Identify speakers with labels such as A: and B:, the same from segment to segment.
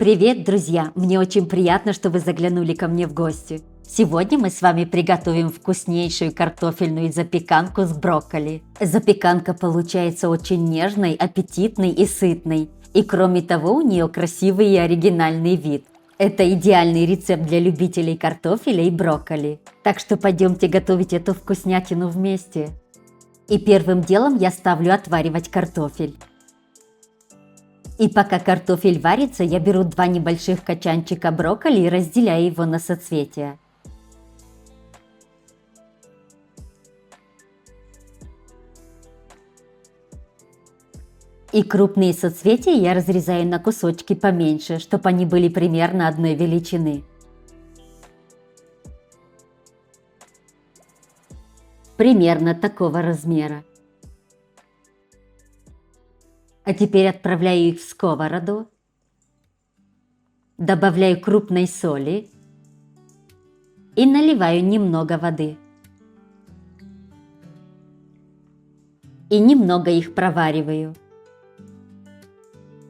A: Привет, друзья! Мне очень приятно, что вы заглянули ко мне в гости. Сегодня мы с вами приготовим вкуснейшую картофельную запеканку с брокколи. Запеканка получается очень нежной, аппетитной и сытной. И кроме того, у нее красивый и оригинальный вид. Это идеальный рецепт для любителей картофеля и брокколи. Так что пойдемте готовить эту вкуснятину вместе. И первым делом я ставлю отваривать картофель. И пока картофель варится, я беру 2 небольших качанчика брокколи и разделяю его на соцветия. И крупные соцветия я разрезаю на кусочки поменьше, чтобы они были примерно одной величины. Примерно такого размера. А теперь отправляю их в сковороду, добавляю крупной соли и наливаю немного воды. И немного их провариваю.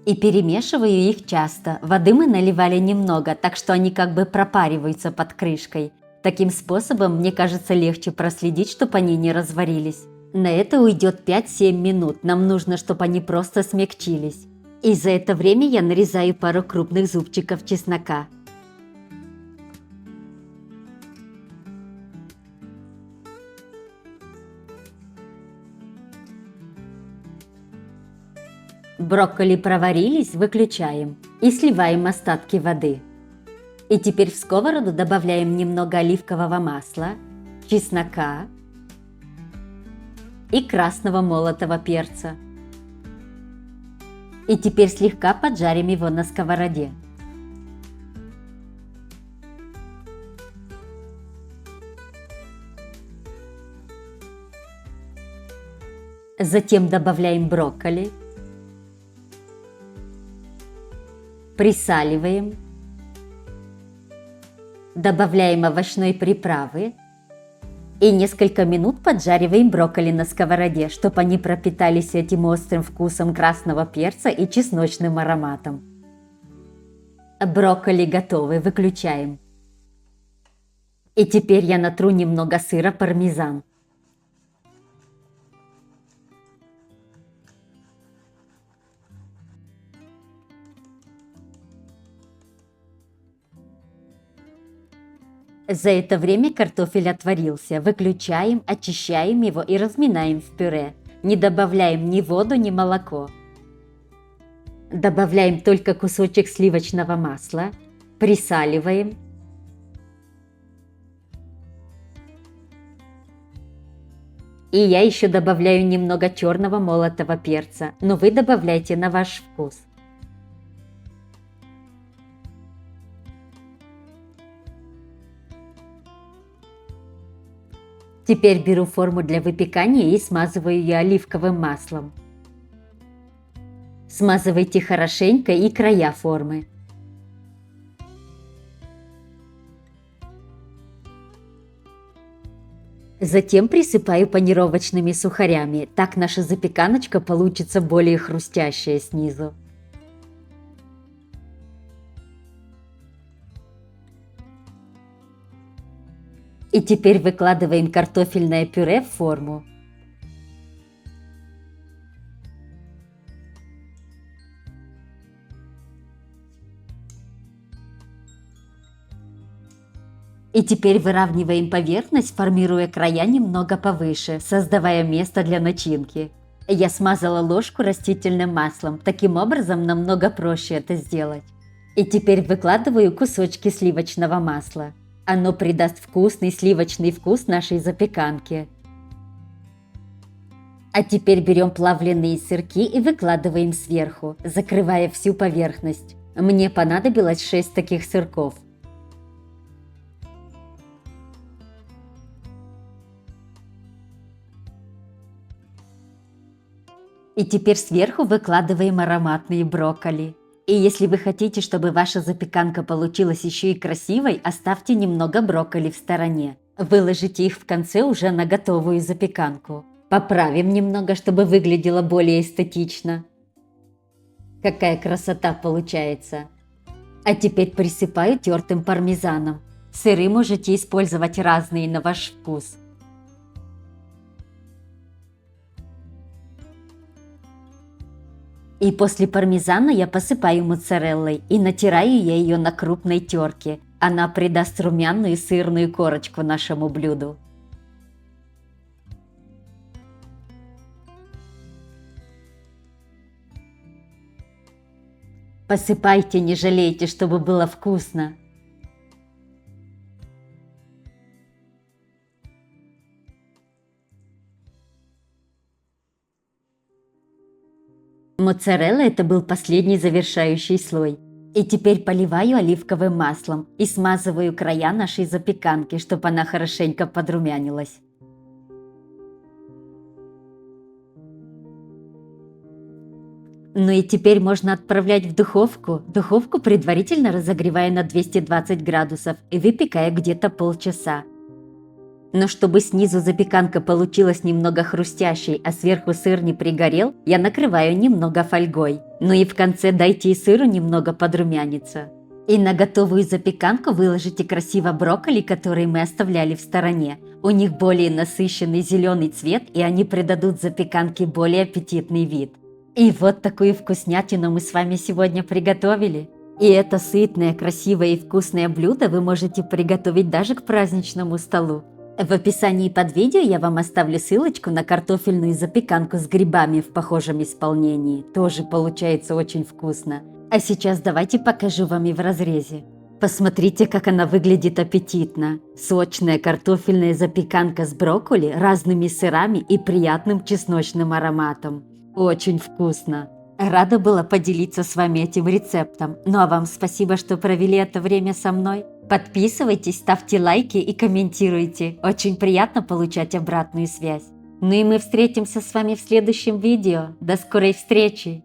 A: И перемешиваю их часто. Воды мы наливали немного, так что они как бы пропариваются под крышкой. Таким способом, мне кажется, легче проследить, чтобы они не разварились. На это уйдет 5-7 минут, нам нужно, чтобы они просто смягчились. И за это время я нарезаю пару крупных зубчиков чеснока. Брокколи проварились, выключаем и сливаем остатки воды. И теперь в сковороду добавляем немного оливкового масла, чеснока и красного молотого перца. И теперь слегка поджарим его на сковороде. Затем добавляем брокколи, присаливаем, добавляем овощной приправы и несколько минут поджариваем брокколи на сковороде, чтобы они пропитались этим острым вкусом красного перца и чесночным ароматом. Брокколи готовы, выключаем. И теперь я натру немного сыра пармезан. За это время картофель отварился. Выключаем, очищаем его и разминаем в пюре. Не добавляем ни воду, ни молоко. Добавляем только кусочек сливочного масла. Присаливаем. И я еще добавляю немного черного молотого перца, но вы добавляйте на ваш вкус. Теперь беру форму для выпекания и смазываю ее оливковым маслом. Смазывайте хорошенько и края формы. Затем присыпаю панировочными сухарями, так наша запеканочка получится более хрустящая снизу. И теперь выкладываем картофельное пюре в форму. И теперь выравниваем поверхность, формируя края немного повыше, создавая место для начинки. Я смазала ложку растительным маслом, таким образом намного проще это сделать. И теперь выкладываю кусочки сливочного масла. Оно придаст вкусный сливочный вкус нашей запеканке. А теперь берем плавленые сырки и выкладываем сверху, закрывая всю поверхность. Мне понадобилось 6 таких сырков. И теперь сверху выкладываем ароматные брокколи. И если вы хотите, чтобы ваша запеканка получилась еще и красивой, оставьте немного брокколи в стороне. Выложите их в конце уже на готовую запеканку. Поправим немного, чтобы выглядело более эстетично. Какая красота получается! А теперь присыпаю тертым пармезаном. Сыры можете использовать разные на ваш вкус. И после пармезана я посыпаю моцареллой и натираю я ее на крупной терке. Она придаст румяную сырную корочку нашему блюду. Посыпайте, не жалейте, чтобы было вкусно. Моцарелла – это был последний завершающий слой. И теперь поливаю оливковым маслом и смазываю края нашей запеканки, чтобы она хорошенько подрумянилась. Ну и теперь можно отправлять в духовку. Духовку предварительно разогревая на 220 градусов и выпекая где-то полчаса. Но чтобы снизу запеканка получилась немного хрустящей, а сверху сыр не пригорел, я накрываю немного фольгой. Ну и в конце дайте и сыру немного подрумяниться. И на готовую запеканку выложите красиво брокколи, которые мы оставляли в стороне. У них более насыщенный зеленый цвет, и они придадут запеканке более аппетитный вид. И вот такую вкуснятину мы с вами сегодня приготовили. И это сытное, красивое и вкусное блюдо вы можете приготовить даже к праздничному столу. В описании под видео я вам оставлю ссылочку на картофельную запеканку с грибами в похожем исполнении. Тоже получается очень вкусно. А сейчас давайте покажу вам и в разрезе. Посмотрите, как она выглядит аппетитно. Сочная картофельная запеканка с брокколи, разными сырами и приятным чесночным ароматом. Очень вкусно. Рада была поделиться с вами этим рецептом. Ну а вам спасибо, что провели это время со мной. Подписывайтесь, ставьте лайки и комментируйте. Очень приятно получать обратную связь. Ну и мы встретимся с вами в следующем видео. До скорой встречи!